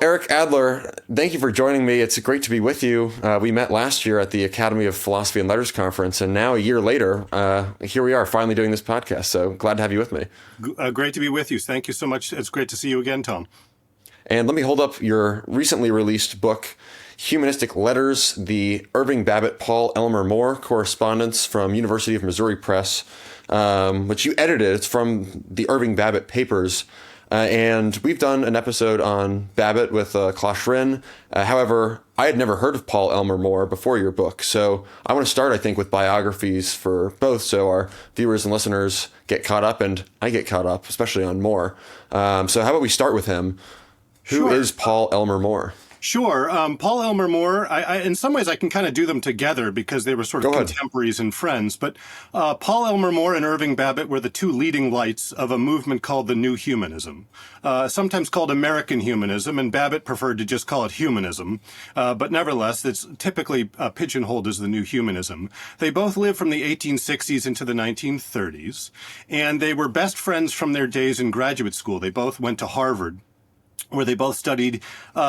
Eric Adler, thank you for joining me. It's great to be with you. We met last year at the Academy of Philosophy and Letters conference, and now a year later, here we are finally doing this podcast. So glad to have you with me. Great to be with you. Thank you so much. It's great to see you again, Tom. And let me hold up your recently released book, Humanistic Letters, the Irving Babbitt, Elmer More Correspondence from University of Missouri Press, which you edited. It's from the Irving Babbitt papers. And we've done an episode on Babbitt with Klaus Schrin. However, I had never heard of Elmer More before your book. So I want to start, I think, with biographies for both, so our viewers and listeners get caught up, and I get caught up, especially on More. So how about we start with him? Who is Elmer More? Sure. Elmer More, in some ways I can kind of do them together because they were sort of contemporaries and friends. But Elmer More and Irving Babbitt were the two leading lights of a movement called the New Humanism, sometimes called American Humanism, and Babbitt preferred to just call it humanism. But nevertheless, it's typically pigeonholed as the New Humanism. They both lived from the 1860s into the 1930s, and they were best friends from their days in graduate school. They both went to Harvard, where they both studied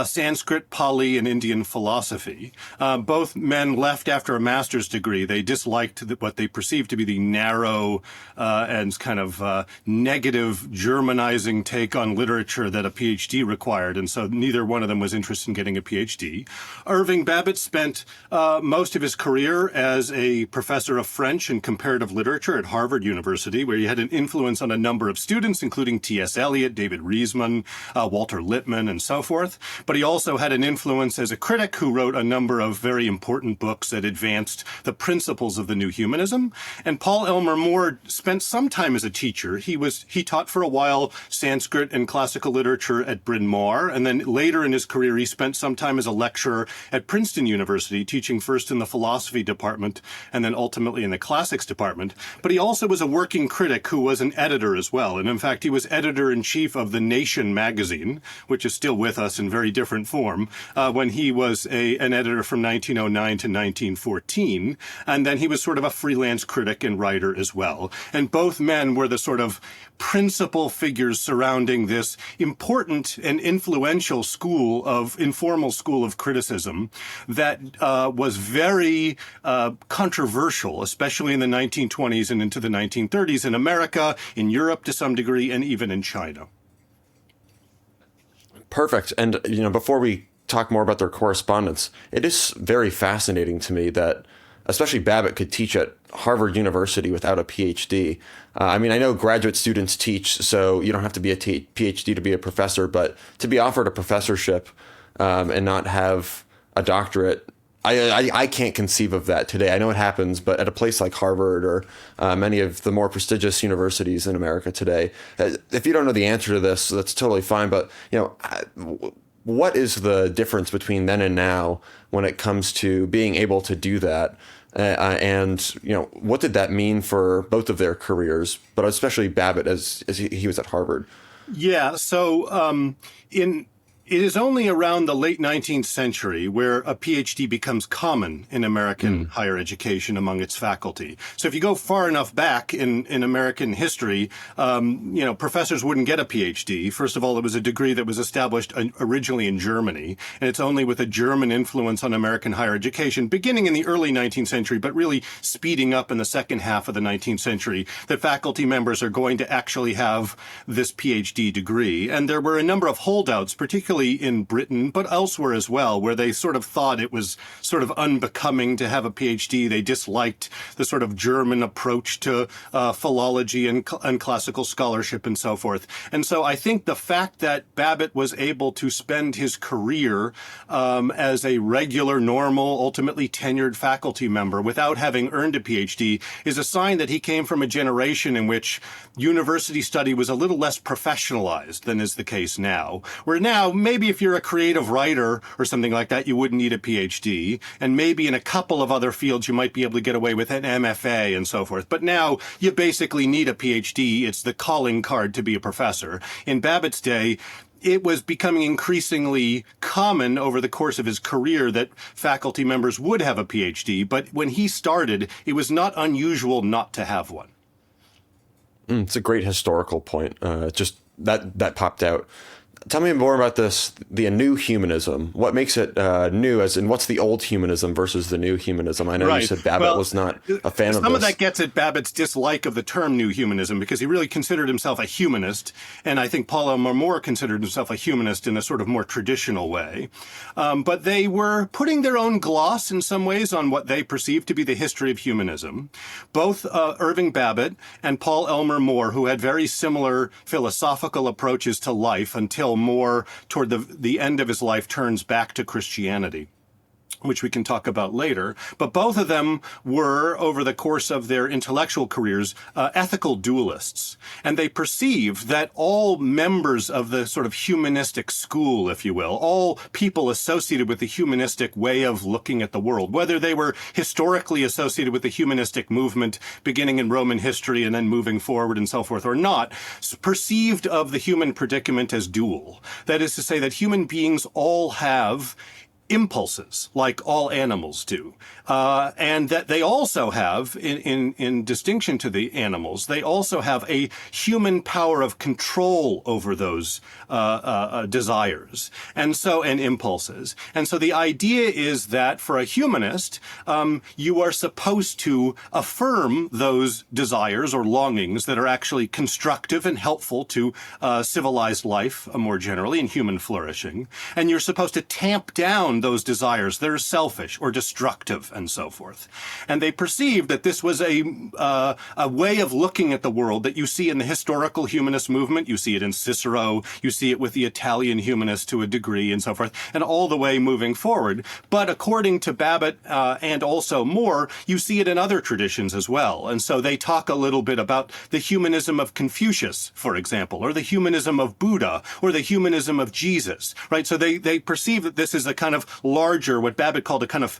Sanskrit, Pali, and Indian philosophy. Both men left after a master's degree. They disliked what they perceived to be the narrow and kind of negative Germanizing take on literature that a PhD required, and so neither one of them was interested in getting a PhD. Irving Babbitt spent most of his career as a professor of French and comparative literature at Harvard University, where he had an influence on a number of students, including T.S. Eliot, David Riesman, Walter Lippmann, and so forth. But he also had an influence as a critic who wrote a number of very important books that advanced the principles of the New Humanism. And Elmer More spent some time as a teacher. He taught for a while Sanskrit and classical literature at Bryn Mawr, and then later in his career he spent some time as a lecturer at Princeton University, teaching first in the philosophy department and then ultimately in the classics department. But he also was a working critic who was an editor as well. And in fact, he was editor-in-chief of The Nation magazine, which is still with us in very different form, when he was an editor from 1909 to 1914. And then he was sort of a freelance critic and writer as well. And both men were the sort of principal figures surrounding this important and influential informal school of criticism that was very controversial, especially in the 1920s and into the 1930s in America, in Europe to some degree, and even in China. Perfect. And, before we talk more about their correspondence, it is very fascinating to me that especially Babbitt could teach at Harvard University without a PhD. I know graduate students teach, so you don't have to be a PhD to be a professor, but to be offered a professorship and not have a doctorate, I can't conceive of that today. I know it happens, but at a place like Harvard or many of the more prestigious universities in America today, if you don't know the answer to this, that's totally fine. But, what is the difference between then and now when it comes to being able to do that? And what did that mean for both of their careers, but especially Babbitt as he was at Harvard? Yeah. So it is only around the late 19th century where a PhD becomes common in American higher education among its faculty. So if you go far enough back in American history, professors wouldn't get a PhD. First of all, it was a degree that was established originally in Germany, and it's only with a German influence on American higher education, beginning in the early 19th century, but really speeding up in the second half of the 19th century, that faculty members are going to actually have this PhD degree. And there were a number of holdouts, particularly in Britain, but elsewhere as well, where they sort of thought it was sort of unbecoming to have a PhD. They disliked the sort of German approach to philology and classical scholarship and so forth. And so I think the fact that Babbitt was able to spend his career as a regular, normal, ultimately tenured faculty member without having earned a PhD is a sign that he came from a generation in which university study was a little less professionalized than is the case now, where now maybe if you're a creative writer or something like that, you wouldn't need a PhD. And maybe in a couple of other fields, you might be able to get away with an MFA and so forth. But now you basically need a PhD. It's the calling card to be a professor. In Babbitt's day, it was becoming increasingly common over the course of his career that faculty members would have a PhD. But when he started, it was not unusual not to have one. It's a great historical point. Just that popped out. Tell me more about the new humanism. What makes it new, as in what's the old humanism versus the new humanism? I know you said Babbitt was not a fan of this. Some of that gets at Babbitt's dislike of the term new humanism, because he really considered himself a humanist, and I think Paul Elmer More considered himself a humanist in a sort of more traditional way. But they were putting their own gloss in some ways on what they perceived to be the history of humanism. Both Irving Babbitt and Paul Elmer More, who had very similar philosophical approaches to life until More, toward the end of his life, turns back to Christianity, which we can talk about later. But both of them were, over the course of their intellectual careers, ethical dualists. And they perceived that all members of the sort of humanistic school, if you will, all people associated with the humanistic way of looking at the world, whether they were historically associated with the humanistic movement beginning in Roman history and then moving forward and so forth or not, perceived of the human predicament as dual. That is to say that human beings all have impulses, like all animals do, and that they also have, in distinction to the animals, they also have a human power of control over those desires and impulses. And so the idea is that for a humanist, you are supposed to affirm those desires or longings that are actually constructive and helpful to civilized life more generally and human flourishing, and you're supposed to tamp down those desires that are selfish or destructive and so forth. And they perceived that this was a way of looking at the world that you see in the historical humanist movement. You see it in Cicero. You see it with the Italian humanists to a degree and so forth, and all the way moving forward. But according to Babbitt and also More, you see it in other traditions as well. And so they talk a little bit about the humanism of Confucius, for example, or the humanism of Buddha, or the humanism of Jesus, right? So they perceive that this is a kind of larger, what Babbitt called a kind of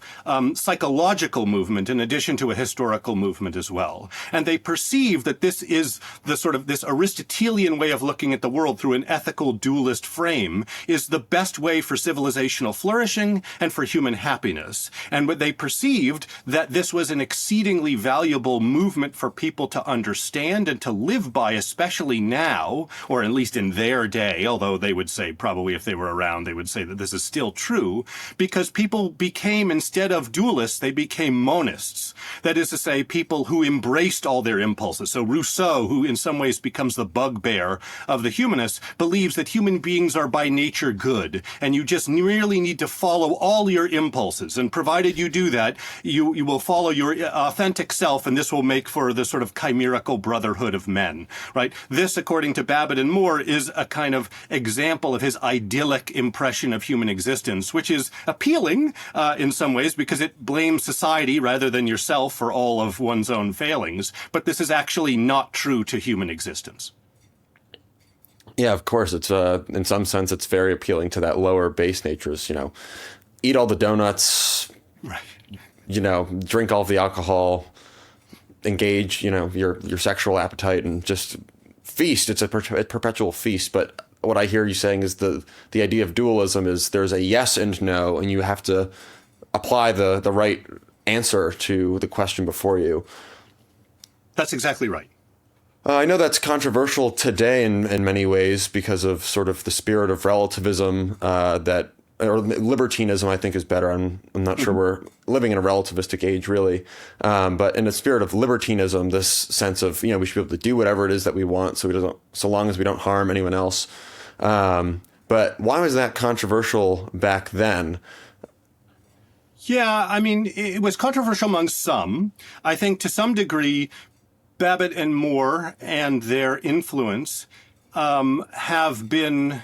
psychological movement in addition to a historical movement as well. And they perceive that this is the sort of this Aristotelian way of looking at the world through an ethical dualist frame is the best way for civilizational flourishing and for human happiness. And what they perceived that this was an exceedingly valuable movement for people to understand and to live by, especially now, or at least in their day, although they would say probably if they were around, they would say that this is still true, because people became, instead of dualists, they became monists. That is to say, people who embraced all their impulses. So Rousseau, who in some ways becomes the bugbear of the humanists, believes that human beings are by nature good, and you just really need to follow all your impulses. And provided you do that, you will follow your authentic self, and this will make for the sort of chimerical brotherhood of men, right? This, according to Babbitt and More, is a kind of example of his idyllic impression of human existence, which is appealing in some ways because it blames society rather than yourself for all of one's own failings. But this is actually not true to human existence. Yeah, of course. It's in some sense, it's very appealing to that lower base natures, eat all the donuts, right? Drink all of the alcohol, engage, your sexual appetite, and just feast. It's a perpetual feast. But what I hear you saying is the idea of dualism is there's a yes and no, and you have to apply the right answer to the question before you. That's exactly right. I know that's controversial today in many ways because of sort of the spirit of relativism or libertinism, I think is better. I'm not sure we're living in a relativistic age, really. But in the spirit of libertinism, this sense of, we should be able to do whatever it is that we want so long as we don't harm anyone else. But why was that controversial back then? Yeah, I mean, it was controversial among some. I think to some degree, Babbitt and More and their influence have been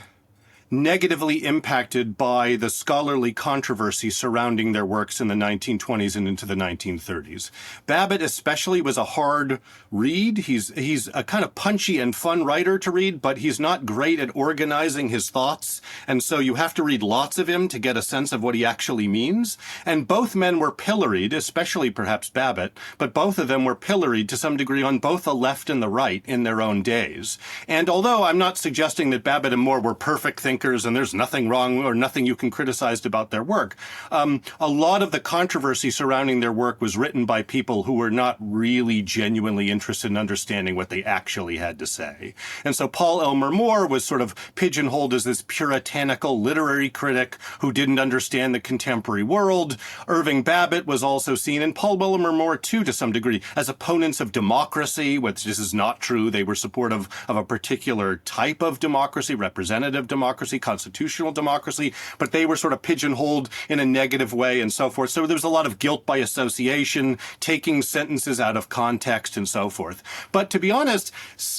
negatively impacted by the scholarly controversy surrounding their works in the 1920s and into the 1930s. Babbitt especially was a hard read. He's a kind of punchy and fun writer to read, but he's not great at organizing his thoughts. And so you have to read lots of him to get a sense of what he actually means. And both men were pilloried, especially perhaps Babbitt, but both of them were pilloried to some degree on both the left and the right in their own days. And although I'm not suggesting that Babbitt and More were perfect thinkers thinkers, and there's nothing wrong or nothing you can criticize about their work. A lot of the controversy surrounding their work was written by people who were not really genuinely interested in understanding what they actually had to say. And so Paul Elmer More was sort of pigeonholed as this puritanical literary critic who didn't understand the contemporary world. Irving Babbitt was also seen, and Paul Elmer More too, to some degree, as opponents of democracy, which this is not true. They were supportive of a particular type of democracy, representative democracy, constitutional democracy, but they were sort of pigeonholed in a negative way and so forth. So there was a lot of guilt by association, taking sentences out of context and so forth. But to be honest,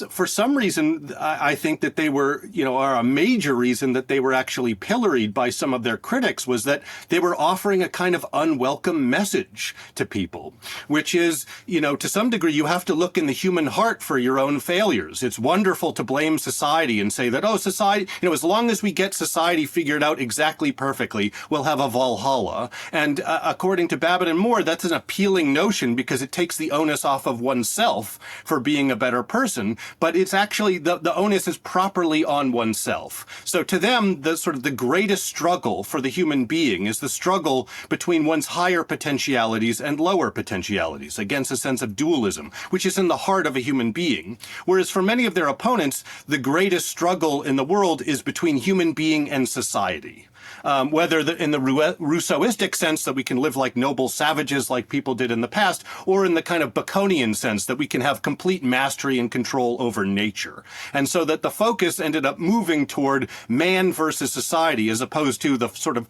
for some reason, I think that they were, are a major reason that they were actually pilloried by some of their critics was that they were offering a kind of unwelcome message to people, which is, to some degree, you have to look in the human heart for your own failures. It's wonderful to blame society and say that, society, as long as we get society figured out exactly perfectly, we'll have a Valhalla. And according to Babbitt and More, that's an appealing notion because it takes the onus off of oneself for being a better person. But it's actually, the onus is properly on oneself. So to them, the greatest struggle for the human being is the struggle between one's higher potentialities and lower potentialities against a sense of dualism, which is in the heart of a human being. Whereas for many of their opponents, the greatest struggle in the world is between human being and society. Whether in the Rousseauistic sense that we can live like noble savages like people did in the past, or in the kind of Baconian sense that we can have complete mastery and control over nature. And so that the focus ended up moving toward man versus society as opposed to the sort of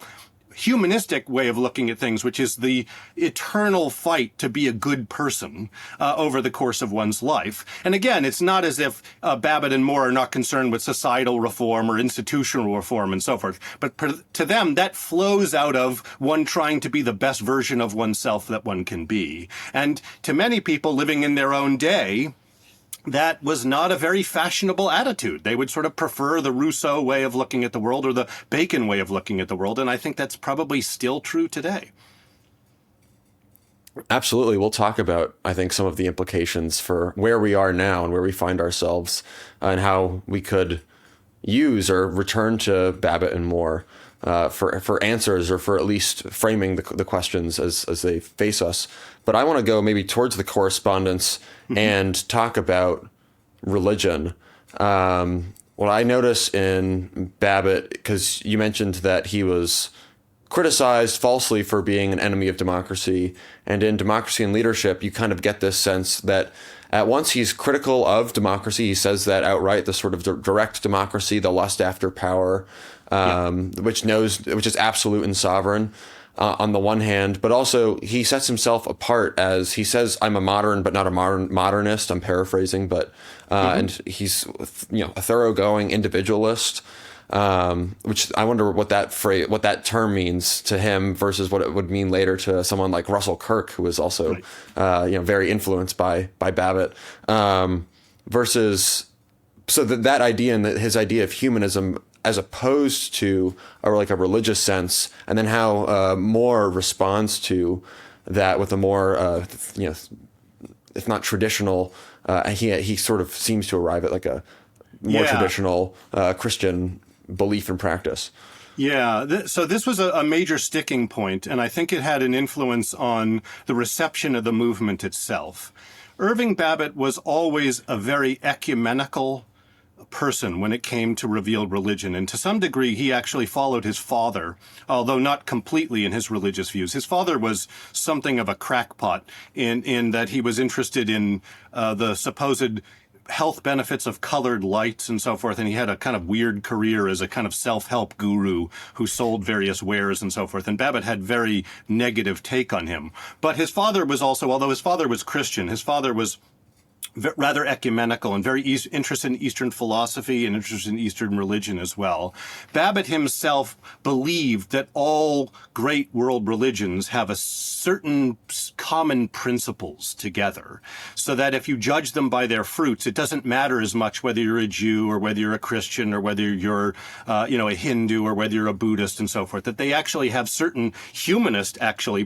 humanistic way of looking at things, which is the eternal fight to be a good person over the course of one's life. And again, it's not as if Babbitt and More are not concerned with societal reform or institutional reform and so forth. But to them, that flows out of one trying to be the best version of oneself that one can be. And to many people living in their own day, that was not a very fashionable attitude. They would sort of prefer the Rousseau way of looking at the world or the Bacon way of looking at the world. And I think that's probably still true today. Absolutely. We'll talk about, I think, some of the implications for where we are now and where we find ourselves and how we could use or return to Babbitt and More for answers or for at least framing the questions as they face us. But I want to go maybe towards the correspondence and talk about religion. What I notice in Babbitt, because you mentioned that he was criticized falsely for being an enemy of democracy, and in Democracy and Leadership, you kind of get this sense that at once he's critical of democracy. He says that outright, the sort of direct democracy, the lust after power, which is absolute and sovereign on the one hand, but also he sets himself apart as he says, I'm a modern, but not a modernist. I'm paraphrasing, but and he's a thoroughgoing individualist. Which I wonder what that term means to him versus what it would mean later to someone like Russell Kirk, who was also, very influenced by Babbitt, versus that idea and his idea of humanism as opposed to a religious sense, and then how More responds to that with a more, if not traditional, he sort of seems to arrive at like a more traditional Christian belief and practice. Yeah, so this was a major sticking point, and I think it had an influence on the reception of the movement itself. Irving Babbitt was always a very ecumenical person when it came to revealed religion, and to some degree he actually followed his father, although not completely in his religious views. His father was something of a crackpot in that he was interested in the supposed health benefits of colored lights and so forth. And he had a kind of weird career as a kind of self-help guru who sold various wares and so forth. And Babbitt had very negative take on him. But his father was also, although his father was Christian, his father was rather ecumenical and very interested in Eastern philosophy and interested in Eastern religion as well. Babbitt himself believed that all great world religions have a certain common principles together, so that if you judge them by their fruits, it doesn't matter as much whether you're a Jew or whether you're a Christian or whether you're, a Hindu or whether you're a Buddhist and so forth, that they actually have certain humanist,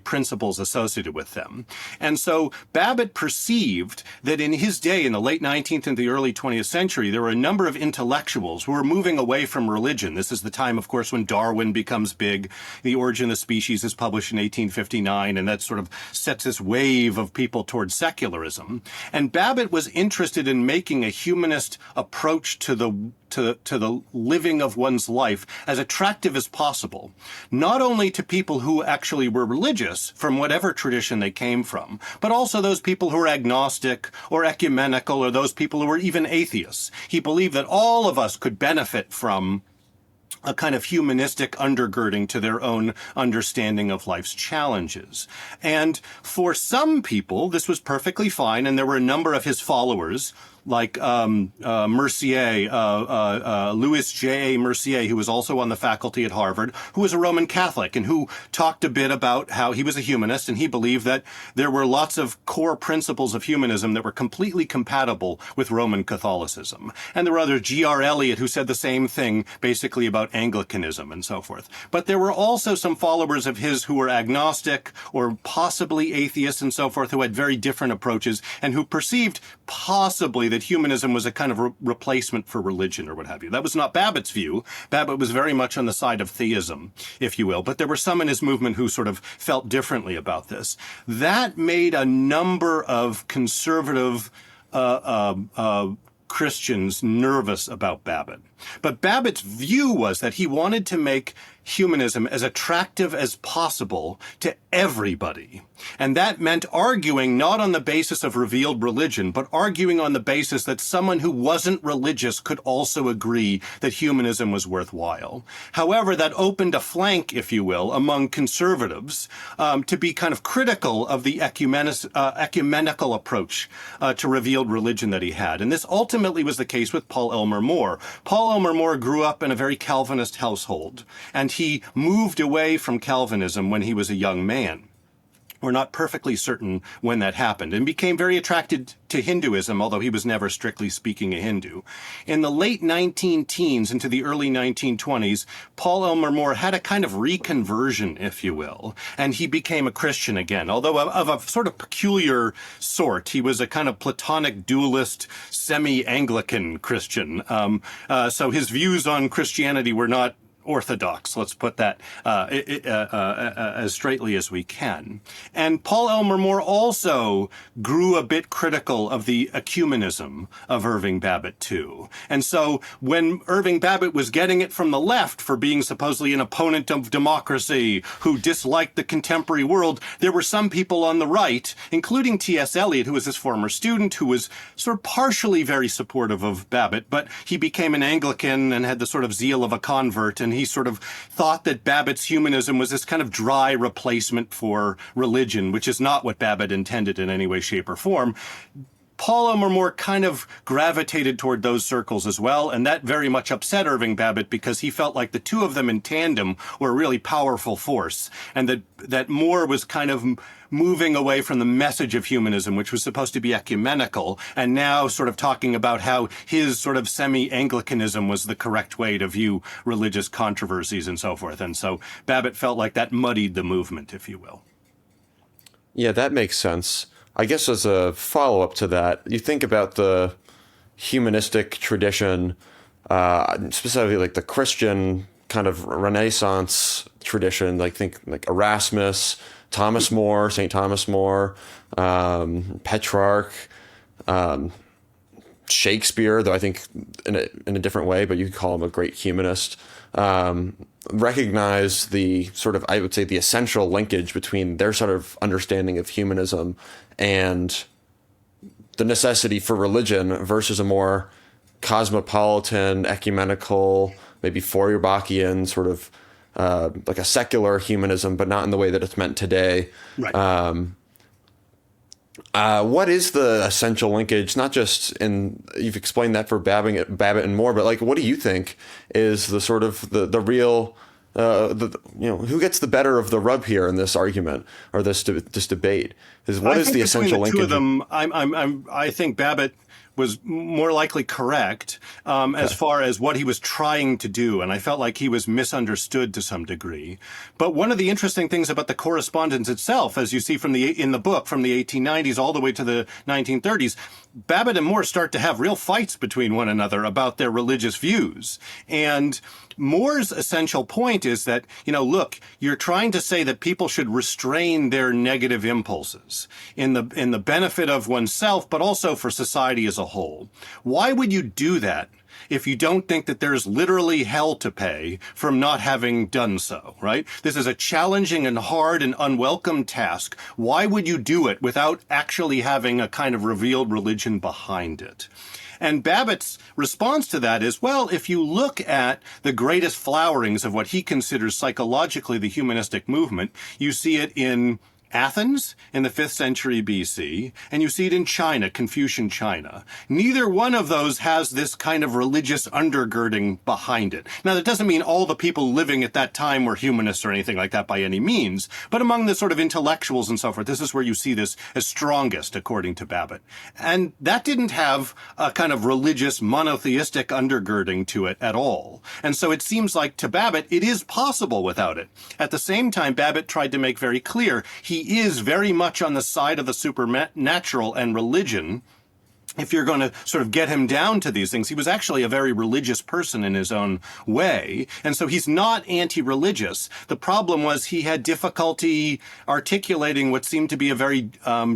principles associated with them. And so Babbitt perceived that in his day, in the late 19th and the early 20th century, there were a number of intellectuals who were moving away from religion. This is the time, of course, when Darwin becomes big. The Origin of the Species is published in 1859, and that sort of sets this wave of people towards secularism. And Babbitt was interested in making a humanist approach to the living of one's life as attractive as possible, not only to people who actually were religious from whatever tradition they came from, but also those people who were agnostic or ecumenical, or those people who were even atheists. He believed that all of us could benefit from a kind of humanistic undergirding to their own understanding of life's challenges. And for some people, this was perfectly fine, and there were a number of his followers, like Mercier, Louis J.A. Mercier, who was also on the faculty at Harvard, who was a Roman Catholic and who talked a bit about how he was a humanist, and he believed that there were lots of core principles of humanism that were completely compatible with Roman Catholicism. And there were others, G.R. Eliot, who said the same thing, basically about Anglicanism and so forth. But there were also some followers of his who were agnostic or possibly atheists and so forth, who had very different approaches and who perceived possibly that humanism was a kind of replacement for religion or what have you. That was not Babbitt's view. Babbitt was very much on the side of theism, if you will, but there were some in his movement who sort of felt differently about this. That made a number of conservative Christians nervous about Babbitt. But Babbitt's view was that he wanted to make humanism as attractive as possible to everybody. And that meant arguing not on the basis of revealed religion, but arguing on the basis that someone who wasn't religious could also agree that humanism was worthwhile. However, that opened a flank, if you will, among conservatives to be kind of critical of the ecumenical approach to revealed religion that he had. And this ultimately was the case with Paul Elmer More. Paul Elmer More grew up in a very Calvinist household, and he moved away from Calvinism when he was a young man. We're not perfectly certain when that happened, and became very attracted to Hinduism, although he was never strictly speaking a Hindu. In the late 19-teens into the early 1920s, Paul Elmer More had a kind of reconversion, if you will, and he became a Christian again, although of a sort of peculiar sort. He was a kind of Platonic dualist, semi-Anglican Christian. So his views on Christianity were not orthodox, let's put that as straightly as we can. And Paul Elmer More also grew a bit critical of the ecumenism of Irving Babbitt too. And so when Irving Babbitt was getting it from the left for being supposedly an opponent of democracy who disliked the contemporary world, there were some people on the right, including T.S. Eliot, who was his former student, who was sort of partially very supportive of Babbitt, but he became an Anglican and had the sort of zeal of a convert, and he sort of thought that Babbitt's humanism was this kind of dry replacement for religion, which is not what Babbitt intended in any way, shape, or form. Paul Elmer More kind of gravitated toward those circles as well, and that very much upset Irving Babbitt because he felt like the two of them in tandem were a really powerful force, and that More was kind of moving away from the message of humanism, which was supposed to be ecumenical, and now sort of talking about how his sort of semi-Anglicanism was the correct way to view religious controversies and so forth. And so Babbitt felt like that muddied the movement, if you will. Yeah, that makes sense. I guess as a follow-up to that, you think about the humanistic tradition, specifically like the Christian kind of Renaissance tradition, like think like Erasmus, Thomas More, St. Thomas More, Petrarch, Shakespeare, though I think in a different way, but you could call him a great humanist, recognize the sort of, I would say, the essential linkage between their sort of understanding of humanism and the necessity for religion versus a more cosmopolitan, ecumenical, maybe Feuerbachian sort of like a secular humanism, but not in the way that it's meant today. Right. What is the essential linkage? Not just in, you've explained that for Babbitt and More, but like, what do you think is the sort of the real, who gets the better of the rub here in this argument or this debate? What is the essential linkage? Two of them, I think Babbitt more likely correct as far as what he was trying to do, and I felt like he was misunderstood to some degree. But one of the interesting things about the correspondence itself, as you see in the book from the 1890s all the way to the 1930s, Babbitt and More start to have real fights between one another about their religious views. And Moore's essential point is that, look, you're trying to say that people should restrain their negative impulses in the benefit of oneself, but also for society as a whole. Why would you do that if you don't think that there's literally hell to pay from not having done so, right? This is a challenging and hard and unwelcome task. Why would you do it without actually having a kind of revealed religion behind it? And Babbitt's response to that is, well, if you look at the greatest flowerings of what he considers psychologically the humanistic movement, you see it in Athens in the 5th century BC, and you see it in China, Confucian China. Neither one of those has this kind of religious undergirding behind it. Now, that doesn't mean all the people living at that time were humanists or anything like that by any means, but among the sort of intellectuals and so forth, this is where you see this as strongest, according to Babbitt. And that didn't have a kind of religious monotheistic undergirding to it at all. And so it seems like to Babbitt, it is possible without it. At the same time, Babbitt tried to make very clear he is very much on the side of the supernatural and religion. If you're going to sort of get him down to these things, he was actually a very religious person in his own way. And so he's not anti-religious. The problem was he had difficulty articulating what seemed to be a very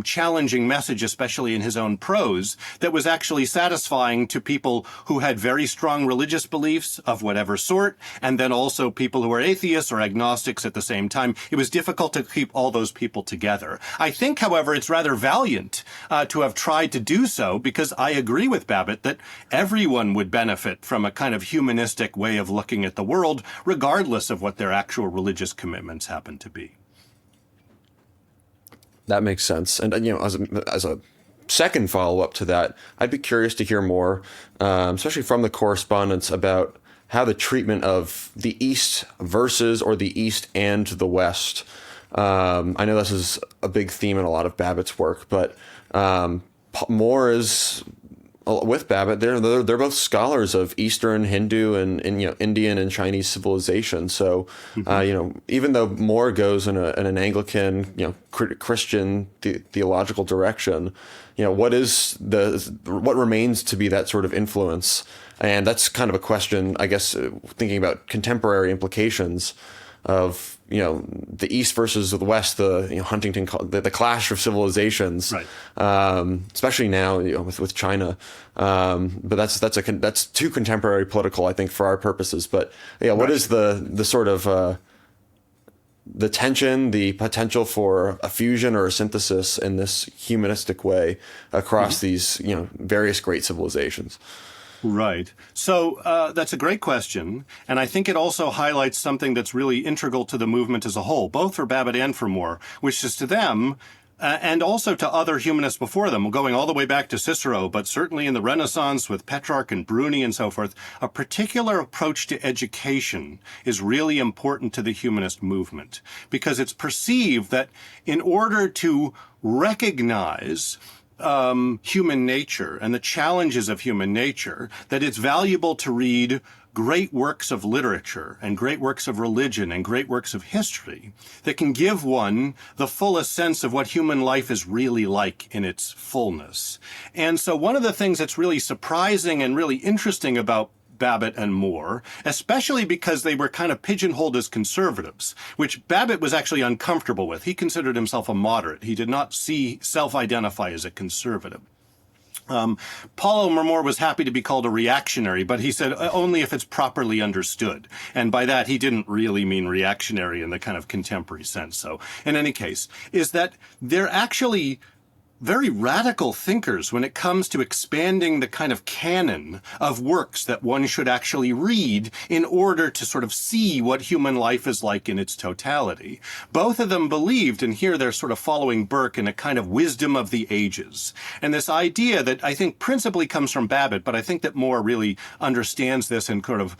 challenging message, especially in his own prose, that was actually satisfying to people who had very strong religious beliefs of whatever sort, and then also people who were atheists or agnostics at the same time. It was difficult to keep all those people together. I think, however, it's rather valiant to have tried to do so, because I agree with Babbitt that everyone would benefit from a kind of humanistic way of looking at the world, regardless of what their actual religious commitments happen to be. That makes sense. And, as a second follow-up to that, I'd be curious to hear more, especially from the correspondence, about how the treatment of the East versus or the East and the West. I know this is a big theme in a lot of Babbitt's work, but More is with Babbitt. They're both scholars of Eastern, Hindu, and Indian and Chinese civilization. So, even though More goes in an Anglican, Christian theological direction, what remains to be that sort of influence? And that's kind of a question, I guess, thinking about contemporary implications of the East versus the West, the Huntington, the clash of civilizations, right. Especially now with China. But that's too contemporary political, I think, for our purposes. But what right. is the sort of the tension, the potential for a fusion or a synthesis in this humanistic way across these various great civilizations? Right. So that's a great question. And I think it also highlights something that's really integral to the movement as a whole, both for Babbitt and for More, which is to them and also to other humanists before them, going all the way back to Cicero, but certainly in the Renaissance with Petrarch and Bruni and so forth, a particular approach to education is really important to the humanist movement, because it's perceived that in order to recognize human nature and the challenges of human nature, that it's valuable to read great works of literature and great works of religion and great works of history that can give one the fullest sense of what human life is really like in its fullness. And so one of the things that's really surprising and really interesting about Babbitt and More, especially because they were kind of pigeonholed as conservatives, which Babbitt was actually uncomfortable with. He considered himself a moderate. He did not self-identify as a conservative. Paul Elmer More was happy to be called a reactionary, but he said only if it's properly understood. And by that, he didn't really mean reactionary in the kind of contemporary sense. So in any case, is that they're actually very radical thinkers when it comes to expanding the kind of canon of works that one should actually read in order to sort of see what human life is like in its totality. Both of them believed, and here they're sort of following Burke, in a kind of wisdom of the ages. And this idea that I think principally comes from Babbitt, but I think that More really understands this and sort of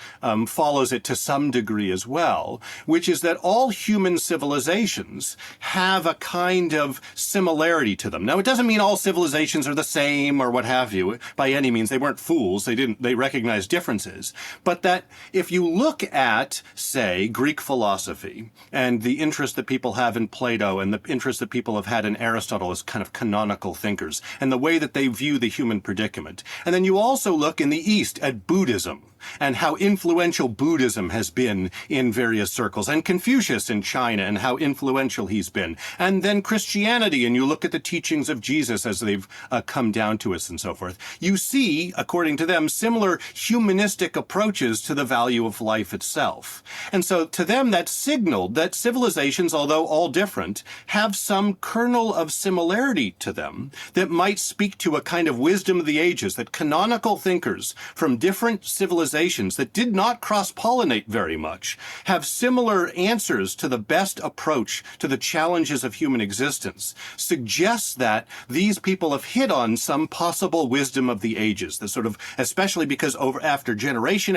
follows it to some degree as well, which is that all human civilizations have a kind of similarity to them. Now, it doesn't mean all civilizations are the same or what have you. By any means, they weren't fools. They recognized differences. But that if you look at, say, Greek philosophy and the interest that people have in Plato and the interest that people have had in Aristotle as kind of canonical thinkers and the way that they view the human predicament. And then you also look in the East at Buddhism and how influential Buddhism has been in various circles, and Confucius in China and how influential he's been. And then Christianity, and you look at the teachings of Jesus as they've come down to us and so forth. You see, according to them, similar humanistic approaches to the value of life itself. And so to them, that signaled that civilizations, although all different, have some kernel of similarity to them that might speak to a kind of wisdom of the ages, that canonical thinkers from different civilizations that did not cross-pollinate very much have similar answers to the best approach to the challenges of human existence, suggests that these people have hit on some possible wisdom of the ages, the sort of, especially because after generation,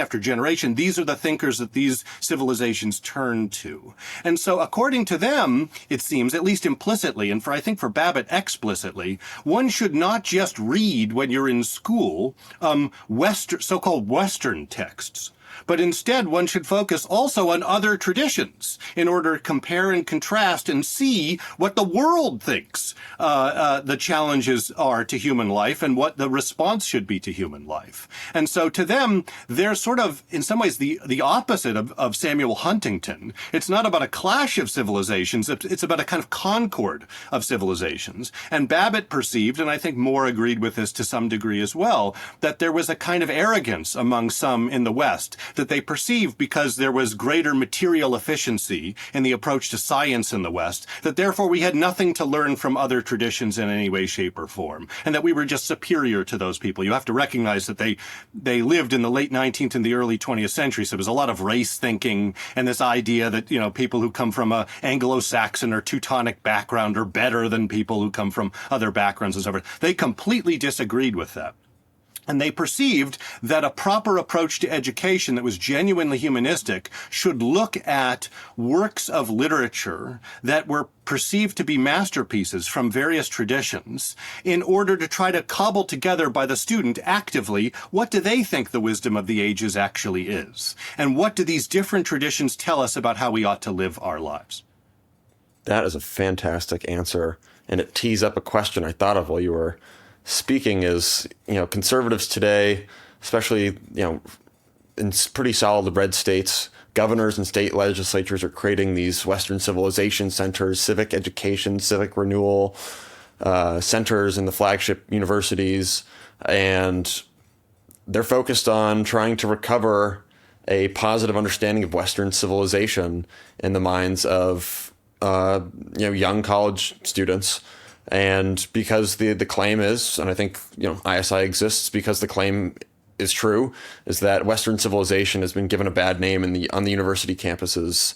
these are the thinkers that these civilizations turn to. And so according to them, it seems, at least implicitly, and I think for Babbitt explicitly, one should not just read when you're in school, so-called Western texts, but instead one should focus also on other traditions in order to compare and contrast and see what the world thinks the challenges are to human life and what the response should be to human life. And so to them, they're sort of, in some ways, the opposite of Samuel Huntington. It's not about a clash of civilizations, it's about a kind of concord of civilizations. And Babbitt perceived, and I think More agreed with this to some degree as well, that there was a kind of arrogance among some in the West that they perceived because there was greater material efficiency in the approach to science in the West, that therefore we had nothing to learn from other traditions in any way, shape, or form, and that we were just superior to those people. You have to recognize that they lived in the late 19th and the early 20th century, so there was a lot of race thinking and this idea that, people who come from a Anglo-Saxon or Teutonic background are better than people who come from other backgrounds and so forth. They completely disagreed with that. And they perceived that a proper approach to education that was genuinely humanistic should look at works of literature that were perceived to be masterpieces from various traditions in order to try to cobble together by the student actively what do they think the wisdom of the ages actually is, and what do these different traditions tell us about how we ought to live our lives. That is a fantastic answer, and it tees up a question I thought of while you were speaking. Is, conservatives today, especially, in pretty solid red states, governors and state legislatures are creating these Western civilization centers, civic education, civic renewal centers in the flagship universities, and they're focused on trying to recover a positive understanding of Western civilization in the minds of young college students. And because the claim is, and I think, ISI exists because the claim is true, is that Western civilization has been given a bad name on the university campuses,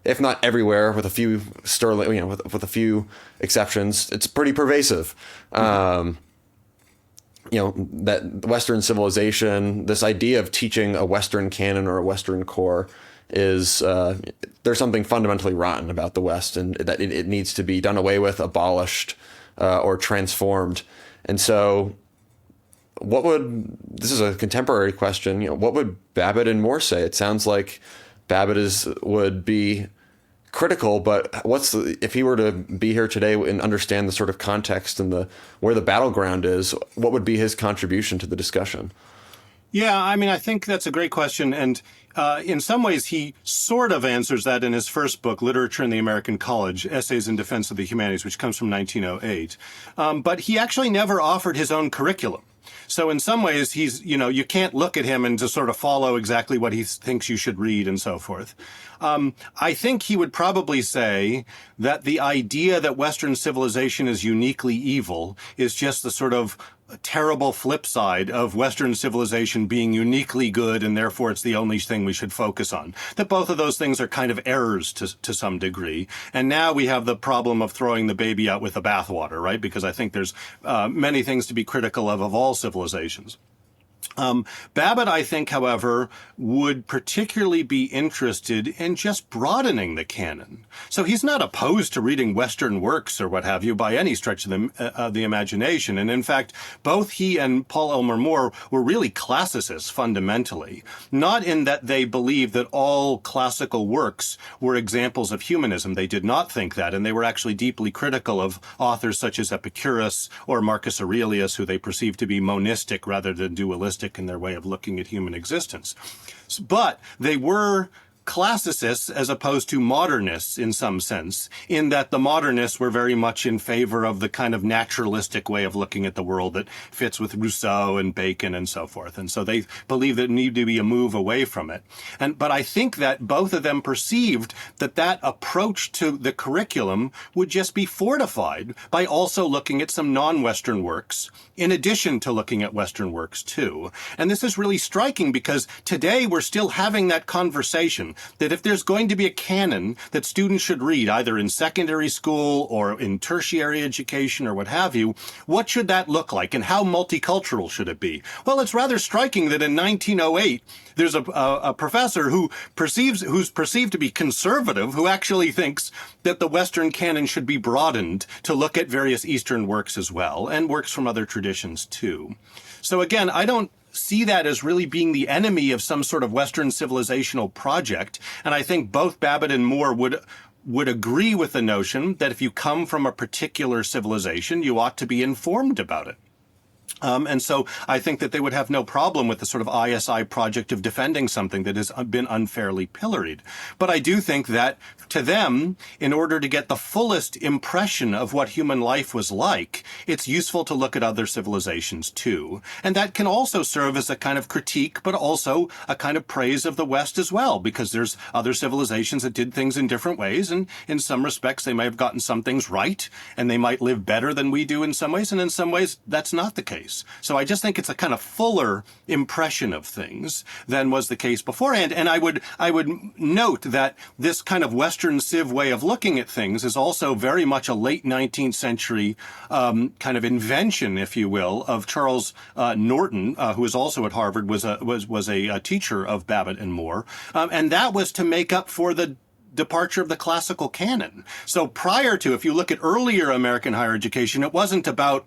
if not everywhere, with a few with a few exceptions. It's pretty pervasive. That Western civilization, this idea of teaching a Western canon or a Western core is, there's something fundamentally rotten about the West, and that it needs to be done away with, abolished, or transformed. And so this is a contemporary question, what would Babbitt and More say? It sounds like Babbitt would be critical, but if he were to be here today and understand the sort of context and where the battleground is, what would be his contribution to the discussion? Yeah, I think that's a great question. And in some ways, he sort of answers that in his first book, Literature in the American College, Essays in Defense of the Humanities, which comes from 1908. But he actually never offered his own curriculum. So in some ways, he's, you can't look at him and just sort of follow exactly what he thinks you should read and so forth. I think he would probably say that the idea that Western civilization is uniquely evil is just the sort of terrible flip side of Western civilization being uniquely good, and therefore it's the only thing we should focus on. That both of those things are kind of errors to some degree. And now we have the problem of throwing the baby out with the bathwater, right? Because I think there's many things to be critical of all civilizations. Babbitt, I think, however, would particularly be interested in just broadening the canon. So he's not opposed to reading Western works or what have you by any stretch of the imagination. And in fact, both he and Paul Elmer More were really classicists fundamentally, not in that they believed that all classical works were examples of humanism. They did not think that, and they were actually deeply critical of authors such as Epicurus or Marcus Aurelius, who they perceived to be monistic rather than dualistic in their way of looking at human existence. But they were classicists as opposed to modernists in some sense, in that the modernists were very much in favor of the kind of naturalistic way of looking at the world that fits with Rousseau and Bacon and so forth. And so they believed there needed to be a move away from it. But I think that both of them perceived that that approach to the curriculum would just be fortified by also looking at some non-Western works, in addition to looking at Western works too. And this is really striking because today we're still having that conversation that if there's going to be a canon that students should read either in secondary school or in tertiary education or what have you, what should that look like and how multicultural should it be? Well, it's rather striking that in 1908, there's a professor who's perceived to be conservative, who actually thinks that the Western canon should be broadened to look at various Eastern works as well, and works from other traditions too. So again, I don't see that as really being the enemy of some sort of Western civilizational project. And I think both Babbitt and More would agree with the notion that if you come from a particular civilization, you ought to be informed about it. And so I think that they would have no problem with the sort of ISI project of defending something that has been unfairly pilloried. But I do think that to them, in order to get the fullest impression of what human life was like, it's useful to look at other civilizations too. And that can also serve as a kind of critique, but also a kind of praise of the West as well, because there's other civilizations that did things in different ways. And in some respects, they may have gotten some things right, and they might live better than we do in some ways. And in some ways, that's not the case. So I just think it's a kind of fuller impression of things than was the case beforehand. And I would note that this kind of Western Civ way of looking at things is also very much a late 19th century kind of invention, if you will, of Charles Norton, who was also at Harvard, was a teacher of Babbitt and More, and that was to make up for the departure of the classical canon. So prior to, if you look at earlier American higher education, it wasn't about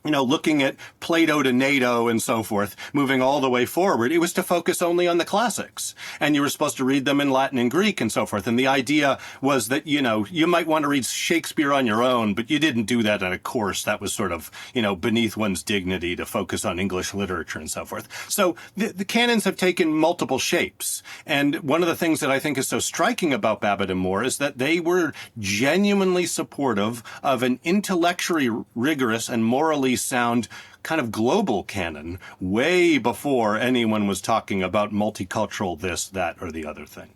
looking at Plato to NATO and so forth, moving all the way forward. It was to focus only on the classics. And you were supposed to read them in Latin and Greek and so forth. And the idea was that, you might want to read Shakespeare on your own, but you didn't do that in a course. That was sort of, beneath one's dignity to focus on English literature and so forth. So the canons have taken multiple shapes. And one of the things that I think is so striking about Babbitt and More is that they were genuinely supportive of an intellectually rigorous and morally sound kind of global canon way before anyone was talking about multicultural this, that, or the other thing.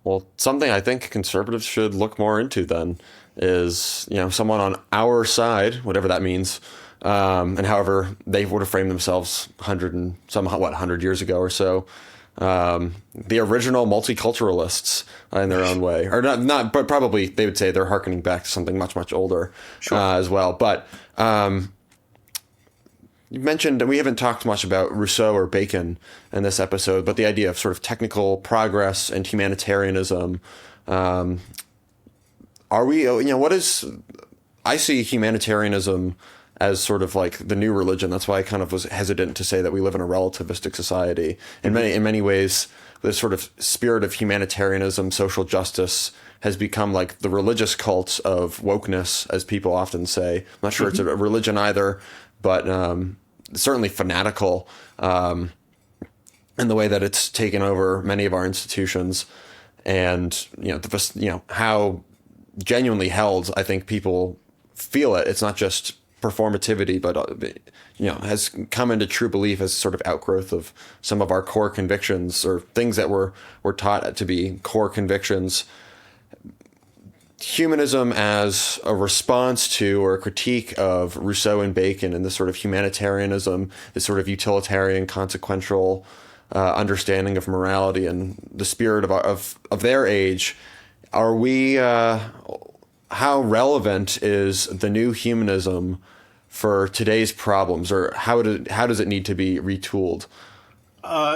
Well, something I think conservatives should look more into then is, someone on our side, whatever that means, and however they would have framed themselves 100 years ago or so. The original multiculturalists in their own way, or not, but probably they would say they're hearkening back to something much, much older as well. But you mentioned, and we haven't talked much about Rousseau or Bacon in this episode, but the idea of sort of technical progress and humanitarianism. Are we, I see humanitarianism as sort of like the new religion. That's why I kind of was hesitant to say that we live in a relativistic society. In many ways, this sort of spirit of humanitarianism, social justice, has become like the religious cult of wokeness, as people often say. I'm not sure it's a religion either, but certainly fanatical in the way that it's taken over many of our institutions, and how genuinely held I think people feel it. It's not just performativity, but has come into true belief as sort of outgrowth of some of our core convictions, or things that were taught to be core convictions. Humanism as a response to or a critique of Rousseau and Bacon and this sort of humanitarianism, this sort of utilitarian, consequential understanding of morality and the spirit of their age. Are we? How relevant is the new humanism for today's problems, or how does it need to be retooled?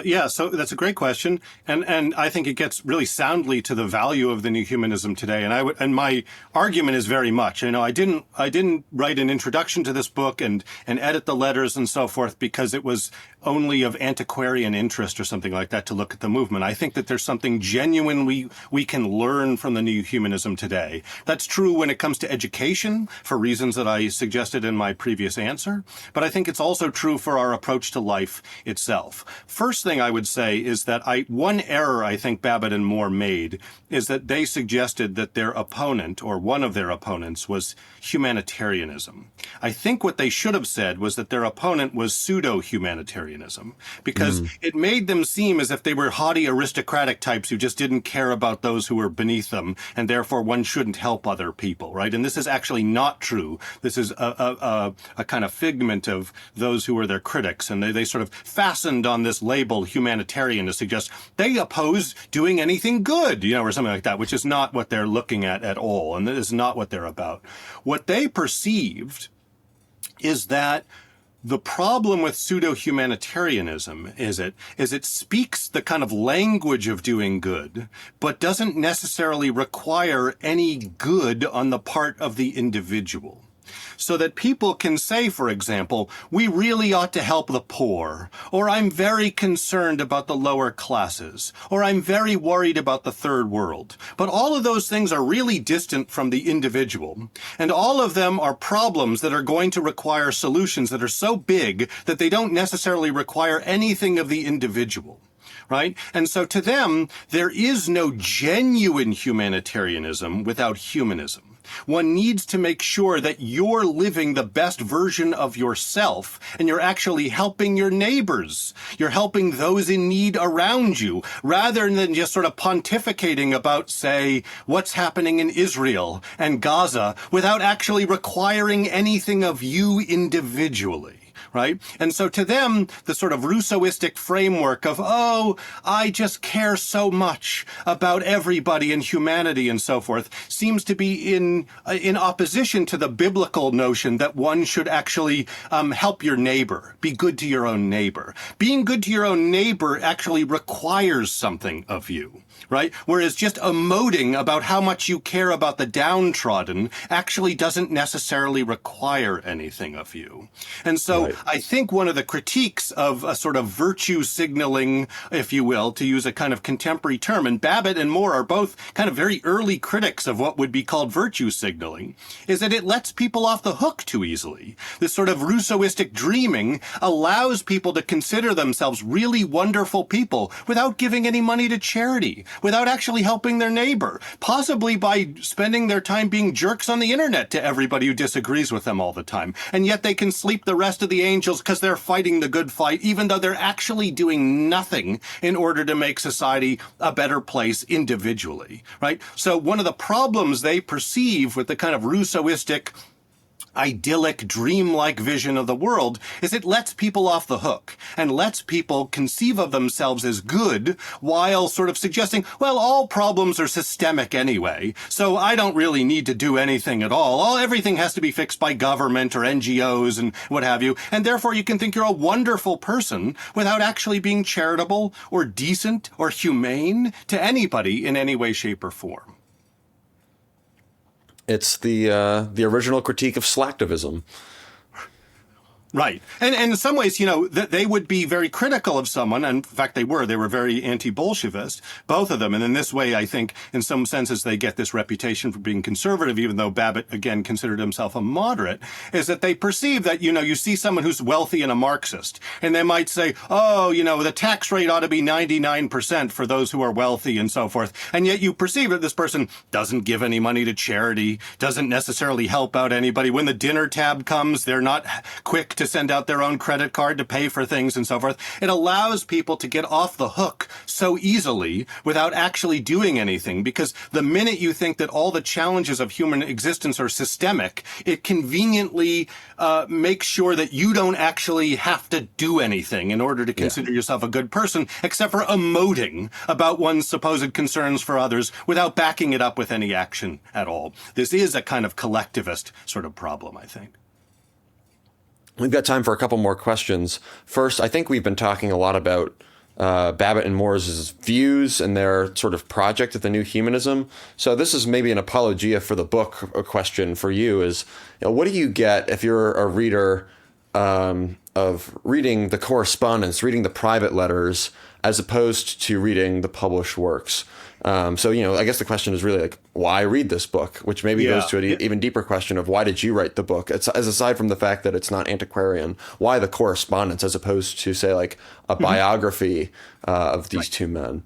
Yeah, so that's a great question, and I think it gets really soundly to the value of the new humanism today. And my argument is very much, I didn't write an introduction to this book and edit the letters and so forth because it was only of antiquarian interest or something like that to look at the movement. I think that there's something genuine we can learn from the new humanism today. That's true when it comes to education, for reasons that I suggested in my previous answer, but I think it's also true for our approach to life itself. First thing I would say is that one error I think Babbitt and More made is that they suggested that their opponent, or one of their opponents, was humanitarianism. I think what they should have said was that their opponent was pseudo-humanitarianism, because it made them seem as if they were haughty aristocratic types who just didn't care about those who were beneath them, and therefore one shouldn't help other people, right? And this is actually not true. This is a kind of figment of those who were their critics, and they sort of fastened on this label humanitarian to suggest they oppose doing anything good, or something like that, which is not what they're looking at all, and that is not what they're about. What they perceived is that the problem with pseudo-humanitarianism is it speaks the kind of language of doing good, but doesn't necessarily require any good on the part of the individual. So that people can say, for example, we really ought to help the poor, or I'm very concerned about the lower classes, or I'm very worried about the third world. But all of those things are really distant from the individual, and all of them are problems that are going to require solutions that are so big that they don't necessarily require anything of the individual. Right? And so to them, there is no genuine humanitarianism without humanism. One needs to make sure that you're living the best version of yourself, and you're actually helping your neighbors. You're helping those in need around you, rather than just sort of pontificating about, say, what's happening in Israel and Gaza without actually requiring anything of you individually. Right? And so to them, the sort of Rousseauistic framework of, I just care so much about everybody and humanity and so forth seems to be in opposition to the biblical notion that one should actually help your neighbor, be good to your own neighbor. Being good to your own neighbor actually requires something of you. Right? Whereas just emoting about how much you care about the downtrodden actually doesn't necessarily require anything of you. And so right. I think one of the critiques of a sort of virtue signaling, if you will, to use a kind of contemporary term, and Babbitt and More are both kind of very early critics of what would be called virtue signaling, is that it lets people off the hook too easily. This sort of Rousseauistic dreaming allows people to consider themselves really wonderful people without giving any money to charity, without actually helping their neighbor, possibly by spending their time being jerks on the internet to everybody who disagrees with them all the time. And yet they can sleep the rest of the angels because they're fighting the good fight, even though they're actually doing nothing in order to make society a better place individually, right? So one of the problems they perceive with the kind of Rousseauistic idyllic, dreamlike vision of the world is it lets people off the hook and lets people conceive of themselves as good while sort of suggesting, well, all problems are systemic anyway, so I don't really need to do anything at all. Everything has to be fixed by government or NGOs and what have you, and therefore you can think you're a wonderful person without actually being charitable or decent or humane to anybody in any way, shape, or form. It's the original critique of slacktivism. Right. And in some ways, they would be very critical of someone. And in fact, they were very anti-Bolshevist, both of them. And in this way, I think in some senses, they get this reputation for being conservative, even though Babbitt, again, considered himself a moderate, is that they perceive that, you see someone who's wealthy and a Marxist, and they might say, the tax rate ought to be 99% for those who are wealthy and so forth. And yet you perceive that this person doesn't give any money to charity, doesn't necessarily help out anybody. When the dinner tab comes, they're not quick to send out their own credit card to pay for things and so forth. It allows people to get off the hook so easily without actually doing anything, because the minute you think that all the challenges of human existence are systemic, it conveniently makes sure that you don't actually have to do anything in order to consider yourself a good person, except for emoting about one's supposed concerns for others without backing it up with any action at all. This is a kind of collectivist sort of problem, I think. We've got time for a couple more questions. First, I think we've been talking a lot about Babbitt and Moore's views and their sort of project of the new humanism. So this is maybe an apologia for the book. A question for you is, what do you get if you're a reader of reading the correspondence, reading the private letters, as opposed to reading the published works? So, I guess the question is really like, why read this book? Which maybe goes to an even deeper question of why did you write the book? It's, as aside from the fact that it's not antiquarian, why the correspondence as opposed to, say, like a biography of these two men?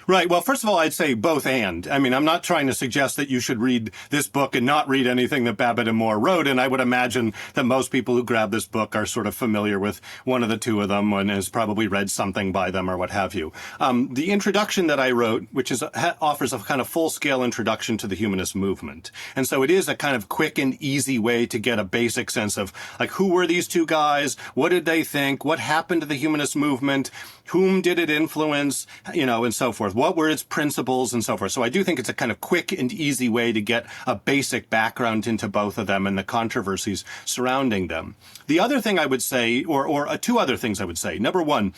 Right. Well, first of all, I'd say both and. I mean, I'm not trying to suggest that you should read this book and not read anything that Babbitt and Moore wrote. And I would imagine that most people who grab this book are sort of familiar with one of the two of them and has probably read something by them or what have you. The introduction that I wrote, which is offers a kind of full-scale introduction to the humanist movement. And so it is a kind of quick and easy way to get a basic sense of, like, who were these two guys? What did they think? What happened to the humanist movement? Whom did it influence? And so forth. What were its principles and so forth? So I do think it's a kind of quick and easy way to get a basic background into both of them and the controversies surrounding them. The other thing I would say, or two other things I would say. Number one,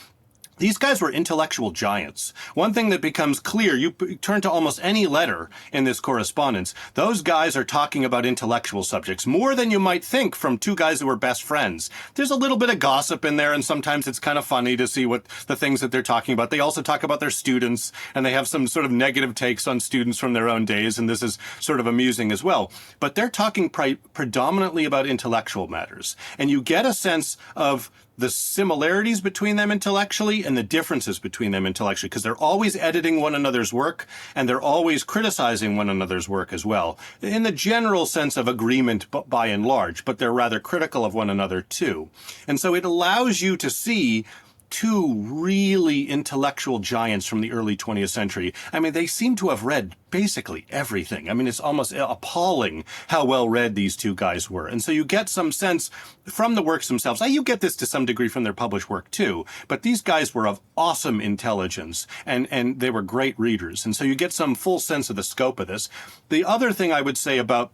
these guys were intellectual giants. One thing that becomes clear, you turn to almost any letter in this correspondence, those guys are talking about intellectual subjects, more than you might think from two guys who were best friends. There's a little bit of gossip in there, and sometimes it's kind of funny to see what the things that they're talking about. They also talk about their students, and they have some sort of negative takes on students from their own days, and this is sort of amusing as well. But they're talking predominantly about intellectual matters, and you get a sense of the similarities between them intellectually and the differences between them intellectually, because they're always editing one another's work and they're always criticizing one another's work as well, in the general sense of agreement by and large, but they're rather critical of one another too. And so it allows you to see two really intellectual giants from the early 20th century. I mean, they seem to have read basically everything. I mean, it's almost appalling how well read these two guys were. And so you get some sense from the works themselves. You get this to some degree from their published work too, but these guys were of awesome intelligence and they were great readers. And so you get some full sense of the scope of this. The other thing I would say about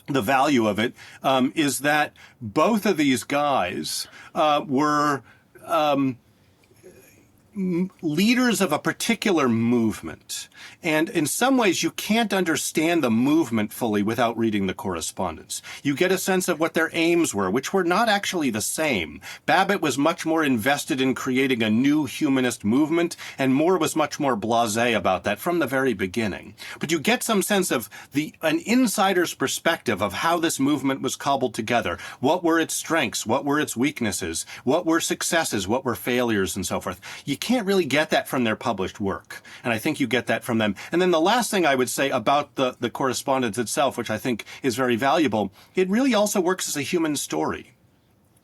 the value of it is that both of these guys were leaders of a particular movement. And in some ways, you can't understand the movement fully without reading the correspondence. You get a sense of what their aims were, which were not actually the same. Babbitt was much more invested in creating a new humanist movement, and Moore was much more blasé about that from the very beginning. But you get some sense of an insider's perspective of how this movement was cobbled together. What were its strengths? What were its weaknesses? What were successes? What were failures? And so forth. You can't really get that from their published work. And I think you get that from them. And then the last thing I would say about the correspondence itself, which I think is very valuable, it really also works as a human story.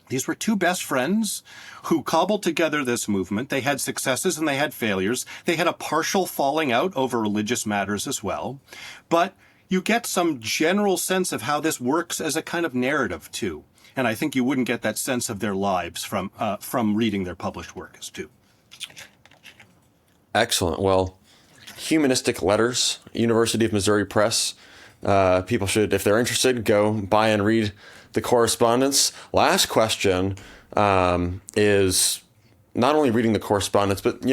These were two best friends who cobbled together this movement. They had successes and they had failures. They had a partial falling out over religious matters as well. But you get some general sense of how this works as a kind of narrative too. And I think you wouldn't get that sense of their lives from reading their published works too. Excellent. Well, Humanistic Letters, University of Missouri Press. People should, if they're interested, go buy and read the correspondence. Last question is not only reading the correspondence, but,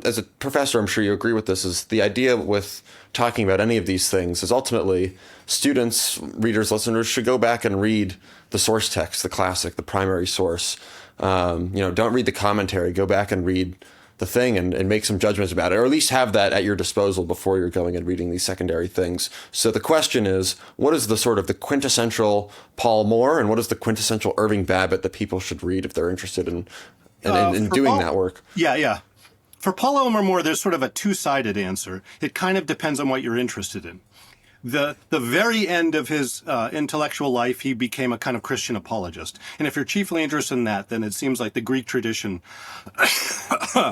as a professor, I'm sure you agree with this, is the idea with talking about any of these things is ultimately students, readers, listeners should go back and read the source text, the classic, the primary source. Don't read the commentary. Go back and read the thing and make some judgments about it, or at least have that at your disposal before you're going and reading these secondary things. So the question is, what is the sort of the quintessential Paul Moore and what is the quintessential Irving Babbitt that people should read if they're interested in doing that work? Yeah. For Paul Elmer More, there's sort of a two-sided answer. It kind of depends on what you're interested in. The very end of his intellectual life, he became a kind of Christian apologist. And if you're chiefly interested in that, then it seems like the Greek tradition,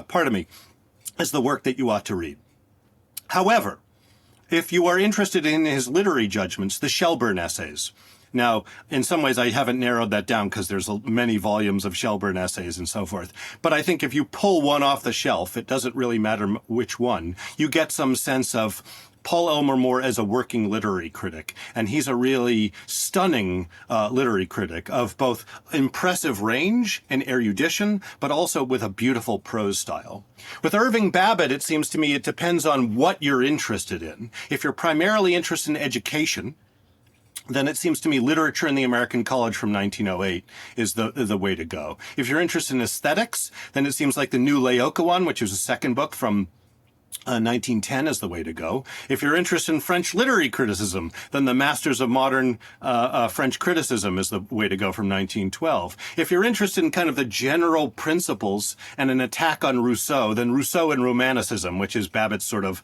pardon me, is the work that you ought to read. However, if you are interested in his literary judgments, the Shelburne essays. Now, in some ways, I haven't narrowed that down because there's many volumes of Shelburne essays and so forth. But I think if you pull one off the shelf, it doesn't really matter which one. You get some sense of Paul Elmer More as a working literary critic. And he's a really stunning literary critic of both impressive range and erudition, but also with a beautiful prose style. With Irving Babbitt, it seems to me it depends on what you're interested in. If you're primarily interested in education, then it seems to me literature in the American College from 1908 is the way to go. If you're interested in aesthetics, then it seems like the New Laocoon, which was a second book from 1910 is the way to go. If you're interested in French literary criticism, then the Masters of Modern French Criticism is the way to go from 1912. If you're interested in kind of the general principles and an attack on Rousseau, then Rousseau and Romanticism, which is Babbitt's sort of,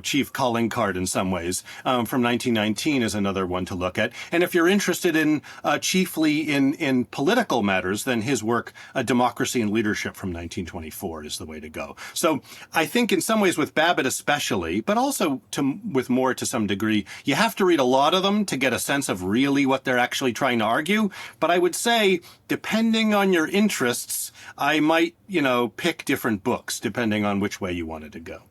chief calling card in some ways, from 1919 is another one to look at. And if you're interested in chiefly in political matters, then his work, Democracy and Leadership from 1924 is the way to go. So I think in some ways with Babbitt especially, but also with More to some degree, you have to read a lot of them to get a sense of really what they're actually trying to argue. But I would say, depending on your interests, I might, pick different books depending on which way you wanted to go.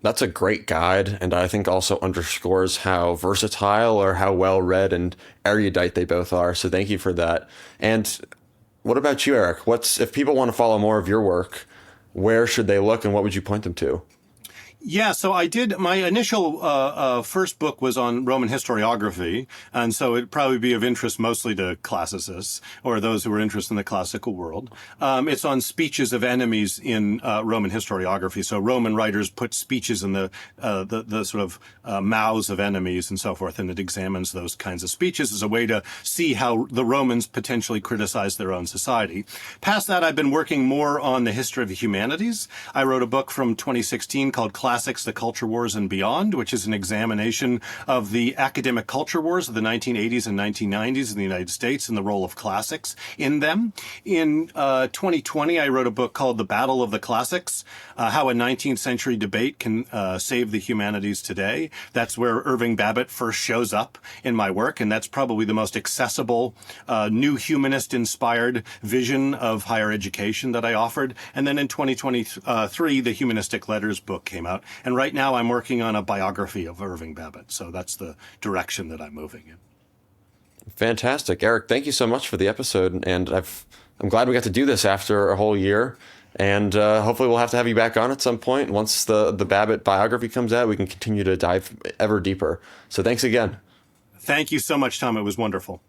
That's a great guide, and I think also underscores how versatile or how well-read and erudite they both are. So thank you for that. And what about you, Eric? If people want to follow more of your work, where should they look and what would you point them to? Yeah, so I did, my initial first book was on Roman historiography, and so it'd probably be of interest mostly to classicists or those who are interested in the classical world. It's on speeches of enemies in Roman historiography. So Roman writers put speeches in the sort of mouths of enemies and so forth, and it examines those kinds of speeches as a way to see how the Romans potentially criticized their own society. Past that, I've been working more on the history of the humanities. I wrote a book from 2016 called Classics, the Culture Wars and Beyond, which is an examination of the academic culture wars of the 1980s and 1990s in the United States and the role of classics in them. In 2020, I wrote a book called The Battle of the Classics, How a 19th Century Debate Can Save the Humanities Today. That's where Irving Babbitt first shows up in my work, and that's probably the most accessible, new humanist-inspired vision of higher education that I offered. And then in 2023, the Humanistic Letters book came out. And right now I'm working on a biography of Irving Babbitt. So that's the direction that I'm moving in. Fantastic. Eric, thank you so much for the episode. And I'm glad we got to do this after a whole year. And hopefully we'll have to have you back on at some point. Once the Babbitt biography comes out, we can continue to dive ever deeper. So thanks again. Thank you so much, Tom. It was wonderful.